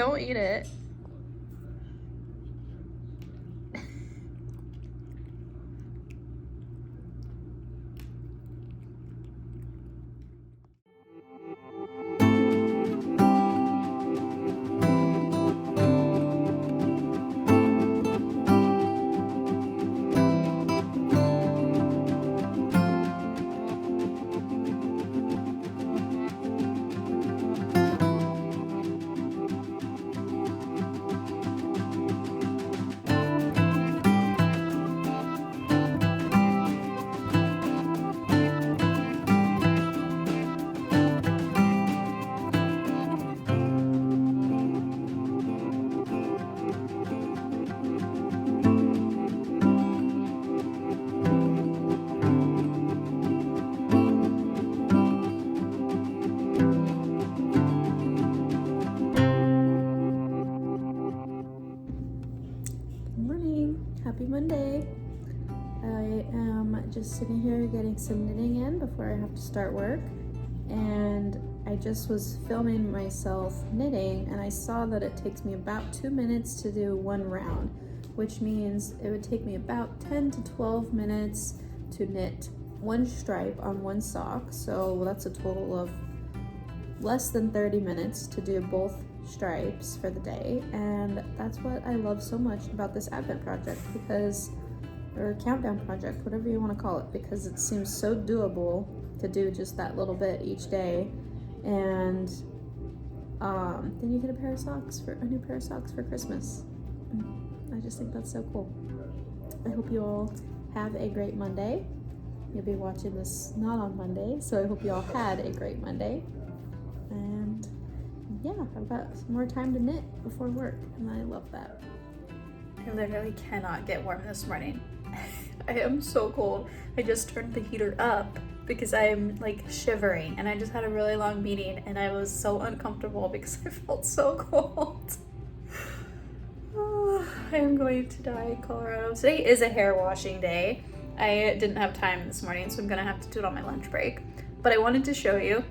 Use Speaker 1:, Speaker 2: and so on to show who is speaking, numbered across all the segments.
Speaker 1: Don't eat it. Happy Monday. I am just sitting here getting some knitting in before I have to start work, and I just was filming myself knitting and I saw that it takes me about 2 minutes to do one round, which means it would take me about 10 to 12 minutes to knit one stripe on one sock, so that's a total of less than 30 minutes to do both stripes for the day. And that's what I love so much about this Advent project, because, or countdown project, whatever you want to call it, because it seems so doable to do just that little bit each day. And then you get a new pair of socks for Christmas. I just think that's so cool. I hope you all have a great Monday. You'll be watching this not on Monday, so I hope you all had a great Monday. And yeah, I've got some more time to knit before work, and I love that. I literally cannot get warm this morning. I am so cold. I just turned the heater up because I'm like shivering, and I just had a really long meeting and I was so uncomfortable because I felt so cold. Oh, I am going to die in Colorado. Today is a hair washing day. I didn't have time this morning, so I'm gonna have to do it on my lunch break. But I wanted to show you.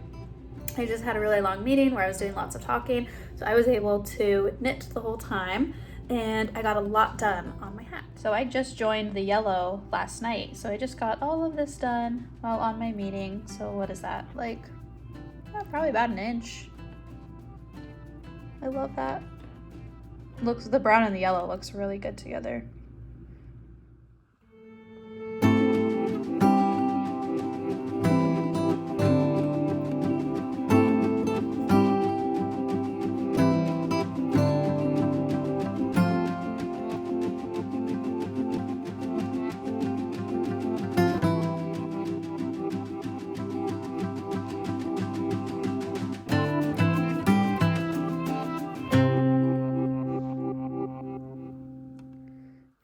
Speaker 1: I just had a really long meeting where I was doing lots of talking, so I was able to knit the whole time, and I got a lot done on my hat. So I just joined the yellow last night, so I just got all of this done while on my meeting. So what is that, like, probably about an inch. I love that. Looks, the brown and the yellow looks really good together.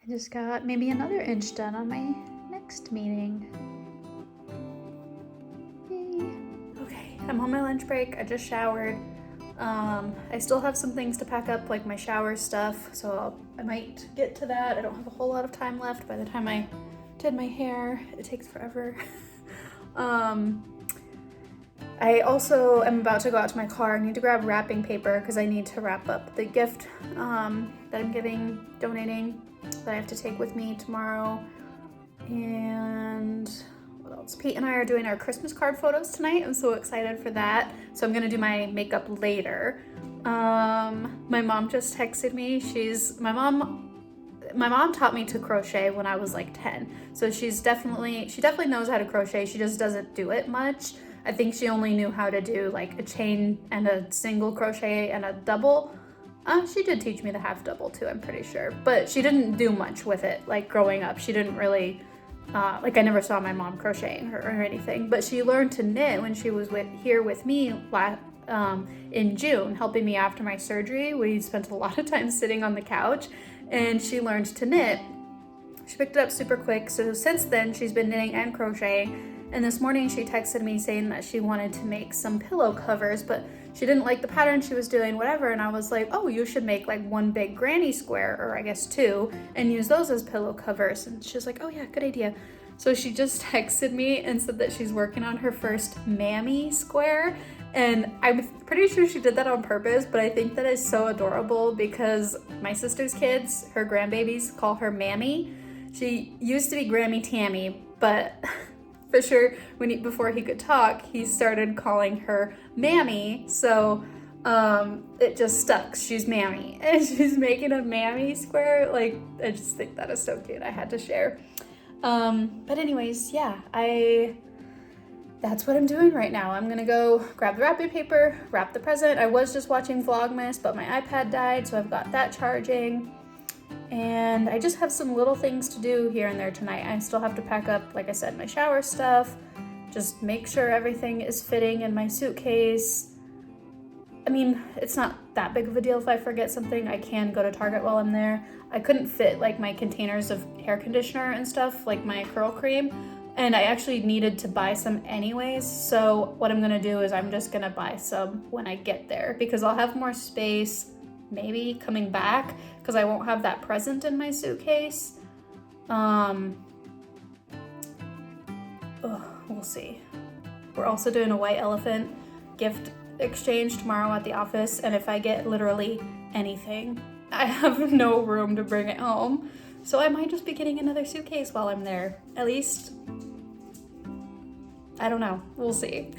Speaker 1: Just got maybe another inch done on my next meeting. Yay. Okay, I'm on my lunch break. I just showered. I still have some things to pack up, like my shower stuff, so I might get to that. I don't have a whole lot of time left. By the time I did my hair, it takes forever. I also am about to go out to my car. I need to grab wrapping paper because I need to wrap up the gift that I'm donating, that I have to take with me tomorrow. And what else? Pete and I are doing our Christmas card photos tonight. I'm so excited for that. So I'm gonna do my makeup later. My mom just texted me. My mom taught me to crochet when I was like 10. So she definitely knows how to crochet. She just doesn't do it much. I think she only knew how to do like a chain and a single crochet and a double. She did teach me the half double too, I'm pretty sure, but she didn't do much with it. Like growing up, she didn't really, like I never saw my mom crocheting her or anything, but she learned to knit when she was here with me in June, helping me after my surgery. We spent a lot of time sitting on the couch, and she learned to knit. She picked it up super quick, so since then she's been knitting and crocheting. And this morning she texted me saying that she wanted to make some pillow covers, but she didn't like the pattern she was doing, whatever. And I was like, oh, you should make like one big granny square, or I guess two, and use those as pillow covers. And she's like, oh yeah, good idea. So she just texted me and said that she's working on her first mammy square.
Speaker 2: And I'm pretty sure she did that on purpose, but I think that is so adorable because my sister's kids, her grandbabies, call her Mammy. She used to be Grammy Tammy, but for sure before he could talk, he started calling her Mammy. So it just stuck. She's Mammy, and she's making a Mammy square. Like, I just think that is so cute. I had to share. But anyways, yeah, that's what I'm doing right now. I'm gonna go grab the wrapping paper, wrap the present. I was just watching Vlogmas, but my iPad died, so I've got that charging. And I just have some little things to do here and there tonight. I still have to pack up, like I said, my shower stuff, just make sure everything is fitting in my suitcase. I mean, it's not that big of a deal if I forget something. I can go to Target while I'm there. I couldn't fit like my containers of hair conditioner and stuff, like my curl cream, and I actually needed to buy some anyways. So what I'm gonna do is I'm just gonna buy some when I get there because I'll have more space maybe coming back because I won't have that present in my suitcase. We'll see. We're also doing a white elephant gift exchange tomorrow at the office, and if I get literally anything, I have no room to bring it home. So I might just be getting another suitcase while I'm there. At least, I don't know. We'll see.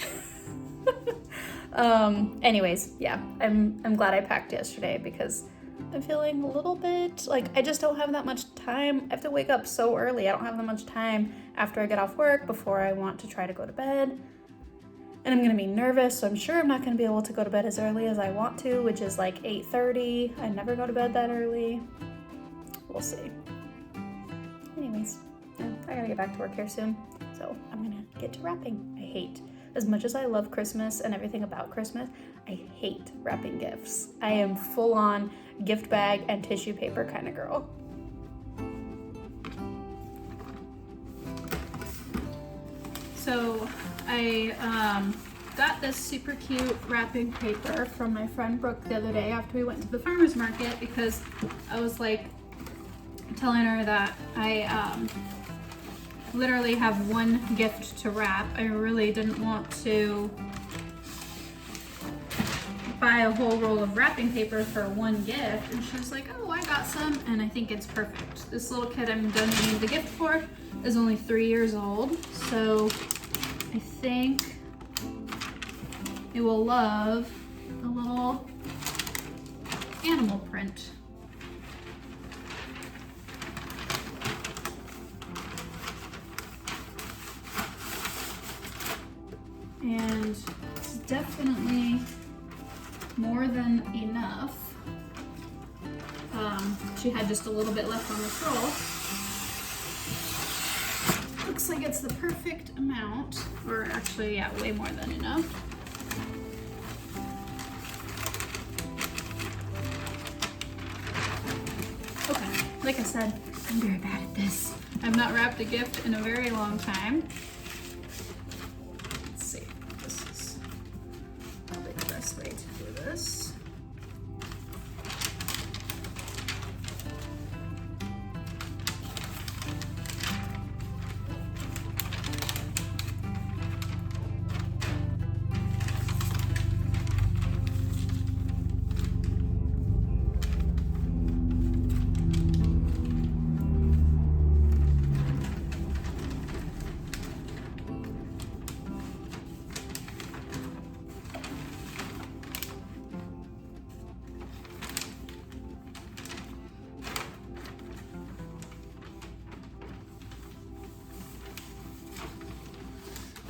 Speaker 2: Anyways, yeah, I'm glad I packed yesterday because I'm feeling a little bit like I just don't have that much time. I have to wake up so early. I don't have that much time after I get off work before I want to try to go to bed. And I'm gonna be nervous, so I'm sure I'm not gonna be able to go to bed as early as I want to, which is like 8:30. I never go to bed that early. We'll see. Anyways, yeah, I gotta get back to work here soon, so I'm gonna get to wrapping. As much as I love Christmas and everything about Christmas, I hate wrapping gifts. I am full on gift bag and tissue paper kind of girl. So I got this super cute wrapping paper from my friend Brooke the other day after we went to the farmer's market because I was like telling her that I literally have one gift to wrap. I really didn't want to buy a whole roll of wrapping paper for one gift, and she was like, oh, I got some and I think it's perfect. This little kid I'm donating the gift for is only 3 years old, so I think it will love the little animal print. And it's definitely more than enough. She had just a little bit left on this roll. Looks like it's the perfect amount, or actually, yeah, way more than enough. Okay, like I said, I'm very bad at this. I've not wrapped a gift in a very long time. Let's see, this is probably the best way to do this.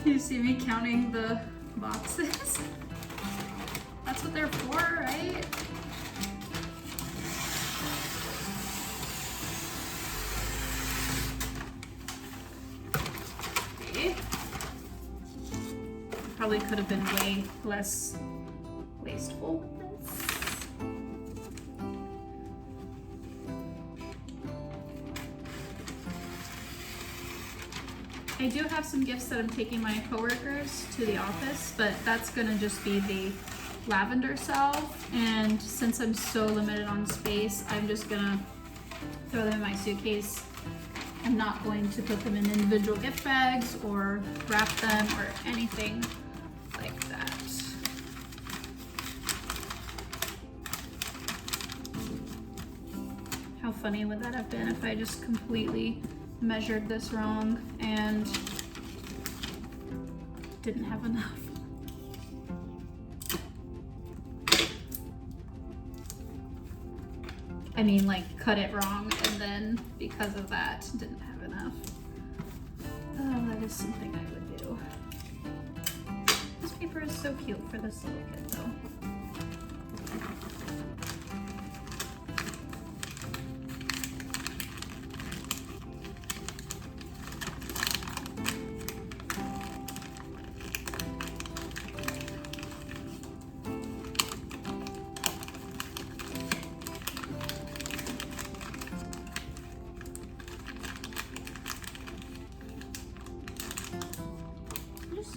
Speaker 2: You see me counting the boxes? That's what they're for, right? Okay. Probably could have been way less wasteful with this. I do have some gifts that I'm taking my coworkers to the office, but that's gonna just be the lavender salve. And since I'm so limited on space, I'm just gonna throw them in my suitcase. I'm not going to put them in individual gift bags or wrap them or anything like that. funny would that have been if I just completely measured this wrong and didn't have enough. I mean, like, cut it wrong and then because of that didn't have enough. Oh, that is something I would do. This paper is so cute for this little kid though.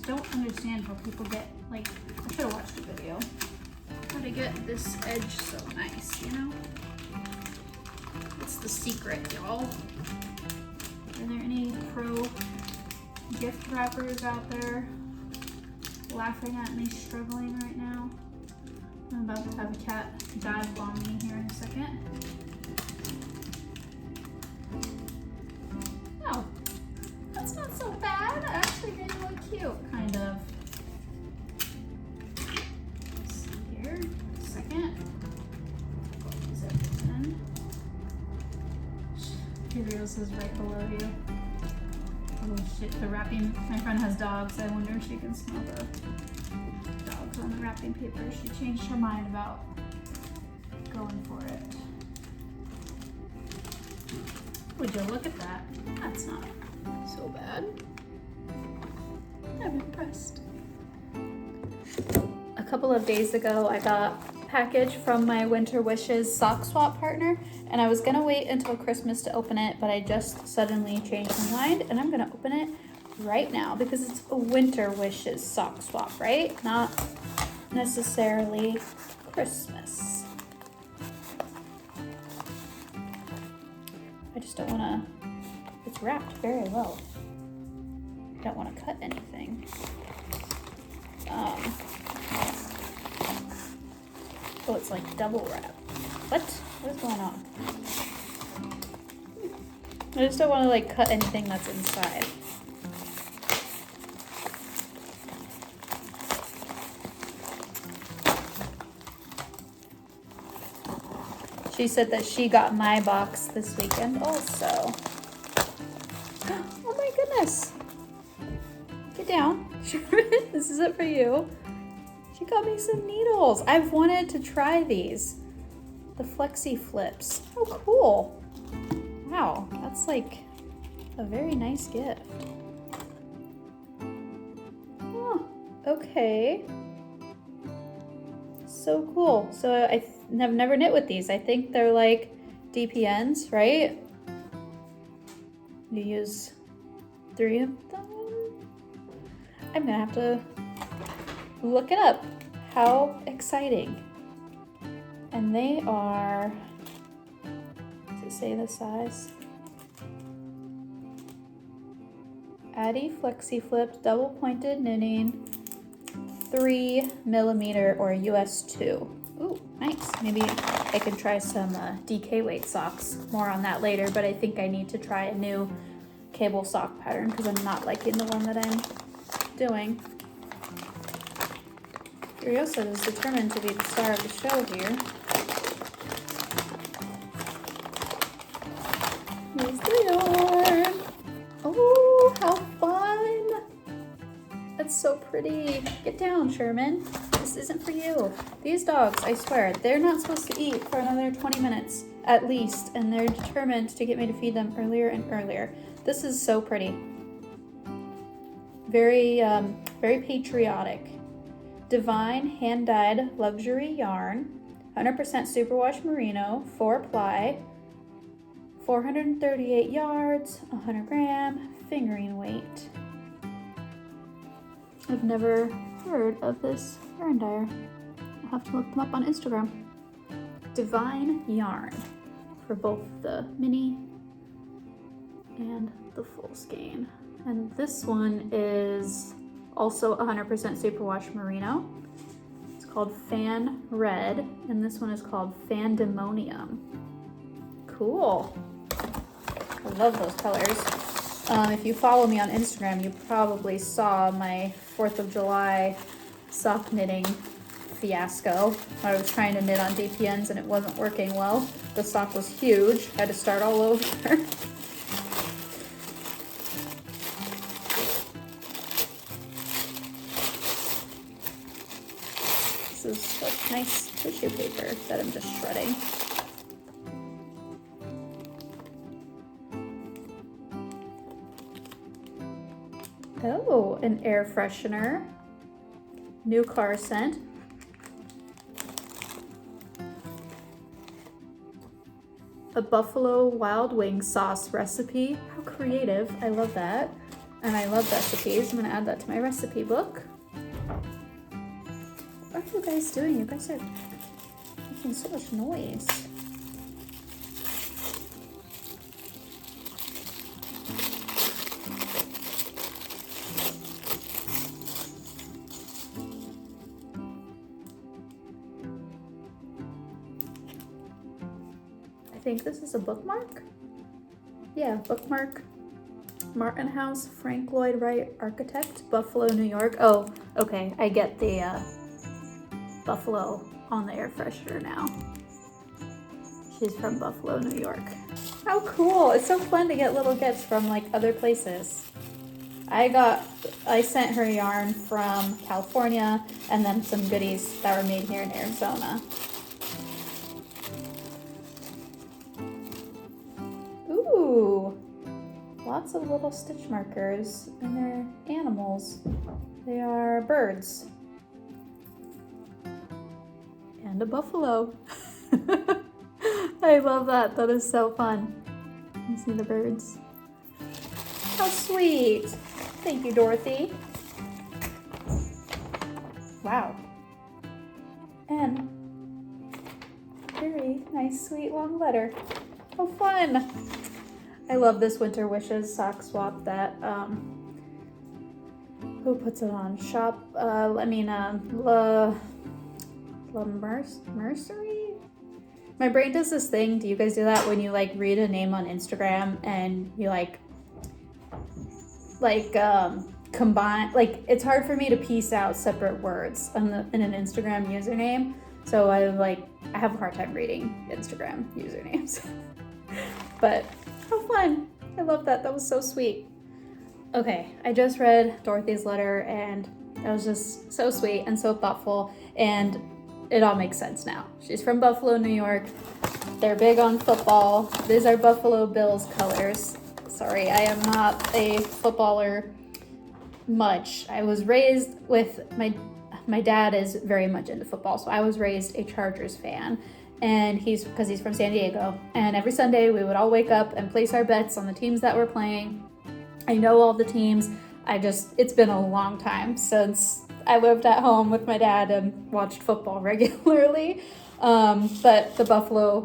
Speaker 2: Don't understand how people get, like, I should have watched a video, how to get this edge so nice, you know? It's the secret, y'all. Are there any pro gift wrappers out there laughing at me struggling right now? I'm about to have a cat dive bomb me here in a second. Oh, that's not so bad. That actually made it look cute, kind of. Let's see here. A second. Zip this in. Curios is right below you. Oh shit, the wrapping. My friend has dogs. I wonder if she can smell the dogs on the wrapping paper. She changed her mind about going for it. Would you look at that? That's not so bad. I'm impressed. A couple of days ago, I got a package from my Winter Wishes sock swap partner, and I was gonna wait until Christmas to open it, but I just suddenly changed my mind, and I'm gonna open it right now because it's a Winter Wishes sock swap, right? Not necessarily Christmas. I just don't wanna, it's wrapped very well. I don't want to cut anything. Oh, it's like double wrap. What? What is going on? I just don't want to like cut anything that's inside. She said that she got my box this weekend also. Oh my goodness. Get down. This is it for you. She got me some needles. I've wanted to try these. The flexi flips. Oh, cool. Wow, that's like a very nice gift. Oh, okay. So cool. So I've never knit with these. I think they're like DPNs, right? You use 3 of them. I'm gonna have to look it up. How exciting. And they are, does it say the size? Addy Flexi Flips, double pointed knitting, 3mm or US 2. Ooh, nice. Maybe I could try some DK weight socks. More on that later, but I think I need to try a new cable sock pattern because I'm not liking the one that I'm doing. Furiosa is determined to be the star of the show here. Here's the yarn. Oh, how fun! That's so pretty. Get down, Sherman. This isn't for you. These dogs, I swear, they're not supposed to eat for another 20 minutes at least, and they're determined to get me to feed them earlier and earlier. This is so pretty. Very, very patriotic. Divine hand-dyed luxury yarn, 100% superwash merino, 4-ply, 438 yards, 100 gram, fingering weight. I've never heard of this yarn dyer. I'll have to look them up on Instagram. Divine yarn for both the mini and the full skein. And this one is also 100% superwash merino. It's called Fan Red, and this one is called Fandemonium. cool. I love those colors. If you follow me on Instagram, you probably saw my 4th of July sock knitting fiasco. I was trying to knit on DPNs and it wasn't working well. The sock was huge. I had to start all over. This is like nice tissue paper that I'm just shredding. Oh, an air freshener. New car scent. A buffalo wild wing sauce recipe. How creative. I love that. And I love recipes. I'm gonna add that to my recipe book. What are you guys doing? You guys are making so much noise. I think this is a bookmark. Yeah, bookmark. Martin House, Frank Lloyd Wright, architect, Buffalo, New York. Oh, okay. I get the Buffalo on the air freshener now. She's from Buffalo, New York. How cool. It's so fun to get little gifts from like other places. I sent her yarn from California and then some goodies that were made here in Arizona. Ooh, lots of little stitch markers, and they're animals. They are birds. And a buffalo. I love that. That is so fun. You see the birds? How sweet. Thank you, Dorothy. Wow. And very nice, sweet, long letter. How fun. I love this Winter Wishes sock swap that, who puts it on? Mercery? My brain does this thing. Do you guys do that when you like read a name on Instagram and you combine, like it's hard for me to piece out separate words in an Instagram username. So I have a hard time reading Instagram usernames. But how fun. I love that. That was so sweet. Okay, I just read Dorothy's letter and that was just so sweet and so thoughtful, and it all makes sense now. She's from Buffalo, New York. They're big on football. These are Buffalo Bills colors. Sorry, I am not a footballer much. I was raised with my dad is very much into football, so I was raised a Chargers fan. And because he's from San Diego. And every Sunday we would all wake up and place our bets on the teams that we're playing. I know all the teams. It's been a long time since I lived at home with my dad and watched football regularly. But the Buffalo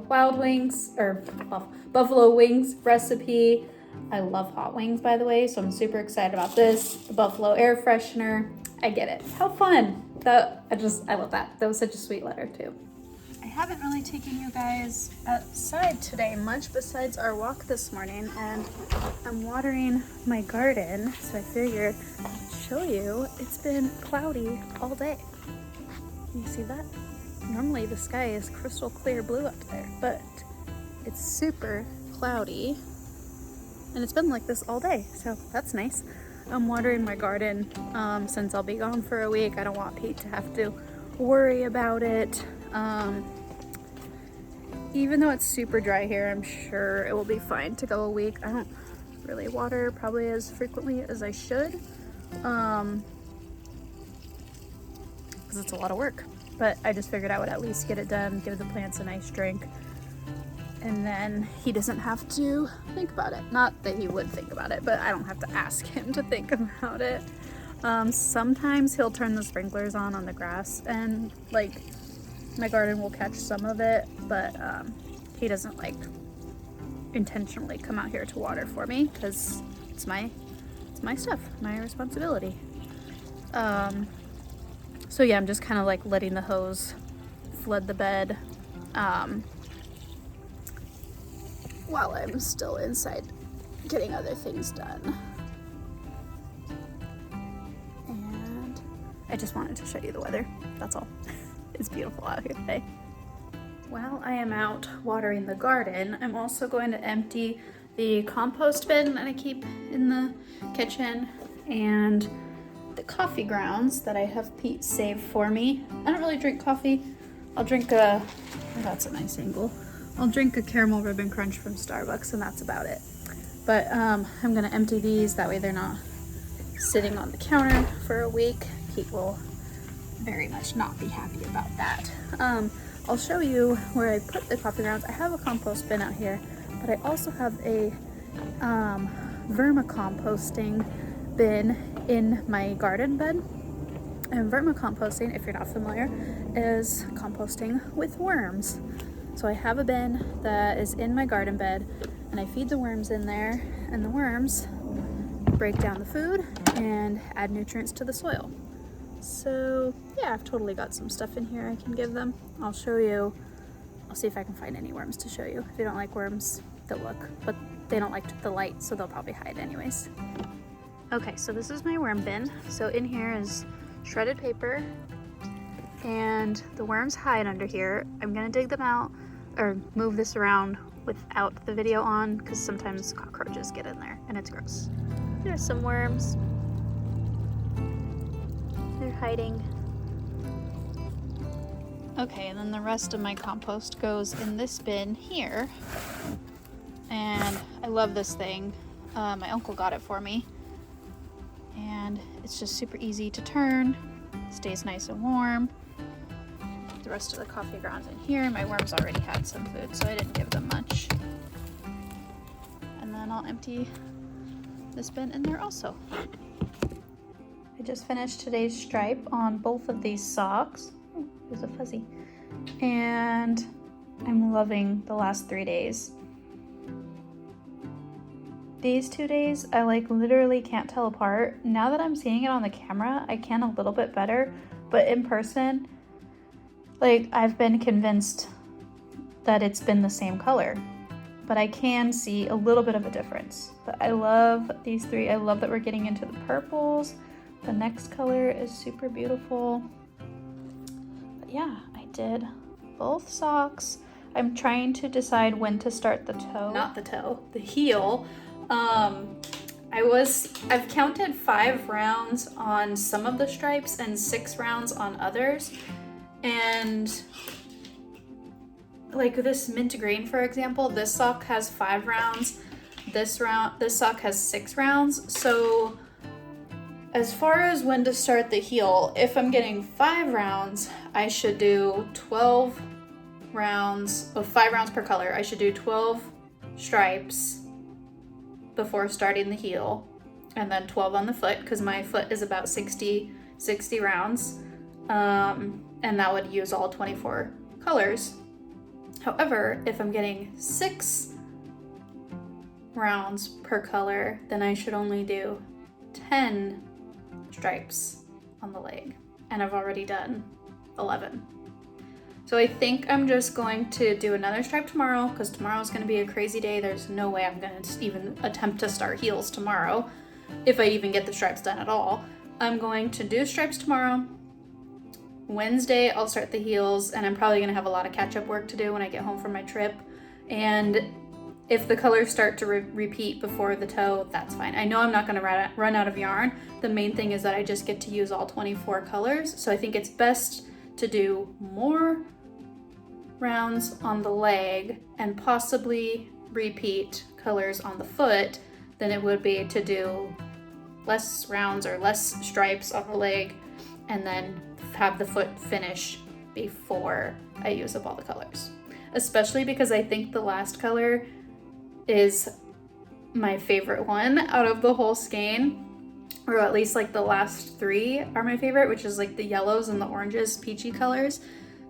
Speaker 2: Wings recipe. I love hot wings, by the way, so I'm super excited about this. The Buffalo air freshener. I get it. How fun. I love that. That was such a sweet letter too. I haven't really taken you guys outside today much besides our walk this morning, and I'm watering my garden, so I figured I'd show you. It's been cloudy all day. You see that? Normally the sky is crystal clear blue up there, but it's super cloudy, and it's been like this all day, so that's nice. I'm watering my garden since I'll be gone for a week. I don't want Pete to have to worry about it. Even though it's super dry here, I'm sure it will be fine to go a week. I don't really water probably as frequently as I should, because it's a lot of work. But I just figured I would at least get it done, give the plants a nice drink, and then he doesn't have to think about it. Not that he would think about it, but I don't have to ask him to think about it. Sometimes he'll turn the sprinklers on the grass, and like my garden will catch some of it, but he doesn't like intentionally come out here to water for me because it's my stuff, my responsibility. So yeah, I'm just kind of like letting the hose flood the bed. while I'm still inside getting other things done. And I just wanted to show you the weather, that's all. It's beautiful out here today. While I am out watering the garden, I'm also going to empty the compost bin that I keep in the kitchen and the coffee grounds that I have Pete save for me. I don't really drink coffee. I'll drink oh, that's a nice angle. I'll drink a caramel ribbon crunch from Starbucks and that's about it. But I'm gonna empty these, that way they're not sitting on the counter for a week. Pete will very much not be happy about that. I'll show you where I put the coffee grounds. I have a compost bin out here, but I also have a vermicomposting bin in my garden bed. And vermicomposting, if you're not familiar, is composting with worms. So I have a bin that is in my garden bed and I feed the worms in there, and the worms break down the food and add nutrients to the soil. So yeah, I've totally got some stuff in here I can give them. I'll show you. I'll see if I can find any worms to show you. If you don't like worms, they'll look, but they don't like the light, so they'll probably hide anyways. Okay, so this is my worm bin. So in here is shredded paper, and the worms hide under here. I'm gonna dig them out or move this around without the video on because sometimes cockroaches get in there and it's gross. There's some worms. They're hiding. Okay, and then the rest of my compost goes in this bin here. And I love this thing. My uncle got it for me. And it's just super easy to turn. Stays nice and warm. The rest of the coffee grounds in here. My worms already had some food, so I didn't give them much. And then I'll empty this bin in there also. I just finished today's stripe on both of these socks. Oh, there's a fuzzy. And I'm loving the last 3 days. These 2 days, I like literally can't tell apart. Now that I'm seeing it on the camera, I can a little bit better, but in person, like I've been convinced that it's been the same color, but I can see a little bit of a difference. But I love these 3. I love that we're getting into the purples. The next color is super beautiful. But yeah, I did both socks. I'm trying to decide when to start the toe. Not the toe, the heel. I've counted 5 rounds on some of the stripes and 6 rounds on others. And like this mint green, for example, this sock has 5 rounds. This sock has 6 rounds. So as far as when to start the heel, if I'm getting 5 rounds, I should do 12 rounds of 5 rounds per color. I should do 12 stripes before starting the heel, and then 12 on the foot, because my foot is about 60 rounds. And that would use all 24 colors. However, if I'm getting 6 rounds per color, then I should only do 10 stripes on the leg. And I've already done 11. So I think I'm just going to do another stripe tomorrow, because tomorrow's going to be a crazy day. There's no way I'm going to even attempt to start heels tomorrow, if I even get the stripes done at all. I'm going to do stripes tomorrow. Wednesday, I'll start the heels, and I'm probably going to have a lot of catch-up work to do when I get home from my trip. And if the colors start to repeat before the toe, that's fine. I know I'm not going to run out of yarn. The main thing is that I just get to use all 24 colors. So I think it's best to do more rounds on the leg and possibly repeat colors on the foot than it would be to do less rounds or less stripes on the leg and then have the foot finish before I use up all the colors. Especially because I think the last color is my favorite one out of the whole skein, or at least like the last 3 are my favorite, which is like the yellows and the oranges, peachy colors.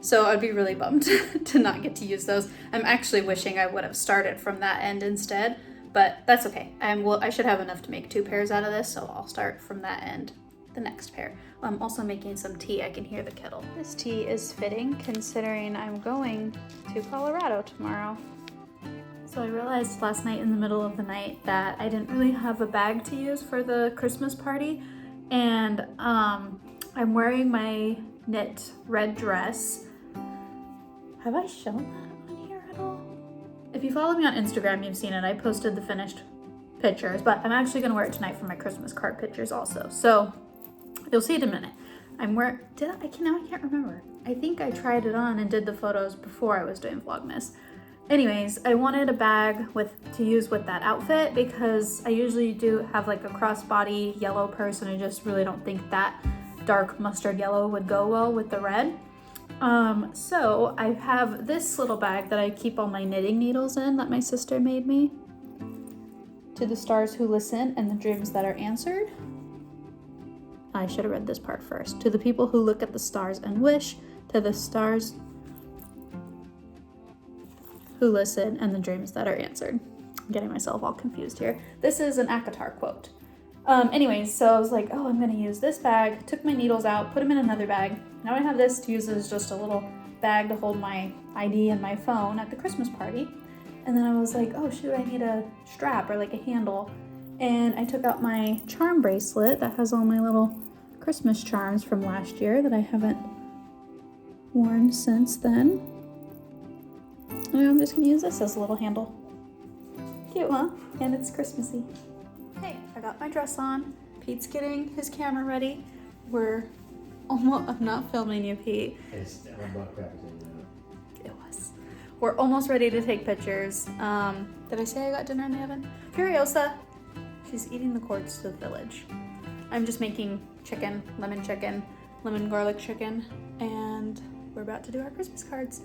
Speaker 2: So I'd be really bummed to not get to use those. I'm actually wishing I would have started from that end instead, but that's okay. I should have enough to make 2 pairs out of this, so I'll start from that end the next pair. I'm also making some tea. I can hear the kettle. This tea is fitting considering I'm going to Colorado tomorrow. So I realized last night in the middle of the night that I didn't really have a bag to use for the Christmas party. And I'm wearing my knit red dress. Have I shown that on here at all? If you follow me on Instagram, you've seen it. I posted the finished pictures, but I'm actually gonna wear it tonight for my Christmas card pictures also. So you'll see it in a minute. I can't remember. I think I tried it on and did the photos before I was doing Vlogmas. Anyways, I wanted a bag to use with that outfit because I usually do have like a crossbody yellow purse, and I just really don't think that dark mustard yellow would go well with the red. So I have this little bag that I keep all my knitting needles in that my sister made me. To the stars who listen and the dreams that are answered. I should have read this part first. To the people who look at the stars and wish, to the stars who listen and the dreams that are answered. I'm getting myself all confused here. This is an ACOTAR quote. Anyways, so I was like, oh, I'm gonna use this bag, took my needles out, put them in another bag. Now I have this to use as just a little bag to hold my ID and my phone at the Christmas party. And then I was like, oh shoot, I need a strap or like a handle. And I took out my charm bracelet that has all my little Christmas charms from last year that I haven't worn since then. And I'm just gonna use this as a little handle. Cute, huh? And it's Christmassy. Hey, I got my dress on. Pete's getting his camera ready. I'm not filming you, Pete. It was. We're almost ready to take pictures. Did I say I got dinner in the oven? Furiosa. She's eating the cords to the village. I'm just making lemon garlic chicken, and we're about to do our Christmas cards.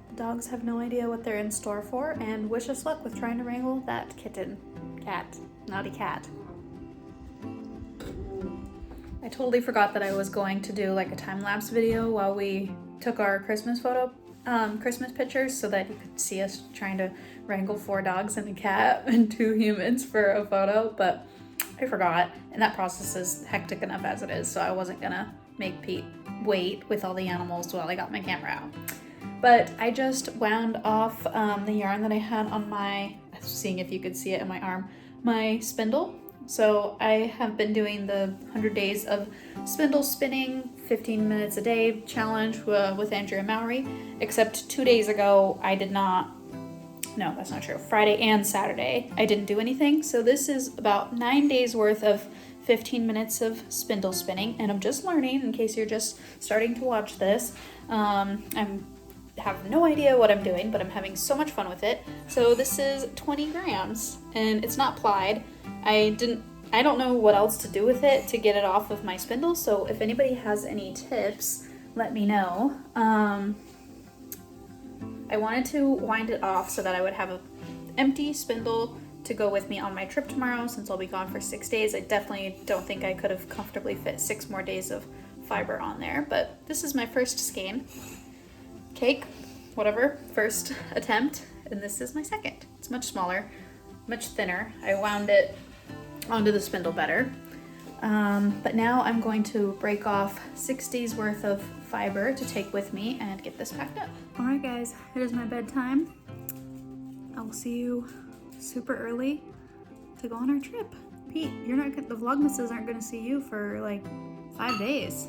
Speaker 2: The dogs have no idea what they're in store for, and wish us luck with trying to wrangle that naughty cat. I totally forgot that I was going to do like a time-lapse video while we took our Christmas pictures, so that you could see us trying to wrangle 4 dogs and a cat and 2 humans for a photo, but I forgot, and that process is hectic enough as it is, so I wasn't gonna make Pete wait with all the animals while I got my camera out. But I just wound off the yarn that I had on seeing if you could see it in my arm, my spindle. So I have been doing the 100 days of spindle spinning, 15 minutes a day challenge with Andrea Mowry, except 2 days ago I did not. No, that's not true. Friday and Saturday, I didn't do anything. So this is about 9 days worth of 15 minutes of spindle spinning. And I'm just learning, in case you're just starting to watch this. I have no idea what I'm doing, but I'm having so much fun with it. So this is 20 grams and it's not plied. I don't know what else to do with it to get it off of my spindle. So if anybody has any tips, let me know. I wanted to wind it off so that I would have an empty spindle to go with me on my trip tomorrow, since I'll be gone for 6 days. I definitely don't think I could have comfortably fit 6 more days of fiber on there, but this is my first skein. Cake, whatever, first attempt, and this is my second. It's much smaller, much thinner. I wound it onto the spindle better. But now I'm going to break off 6 days worth of fiber to take with me and get this packed up. All right guys, it is my bedtime. I will see you super early to go on our trip. Pete, the Vlogmases aren't gonna see you for like 5 days.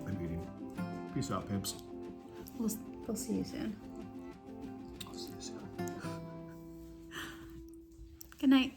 Speaker 3: I'm eating. Peace out, pimps.
Speaker 2: We'll see you soon.
Speaker 3: I'll see you soon.
Speaker 2: Good night.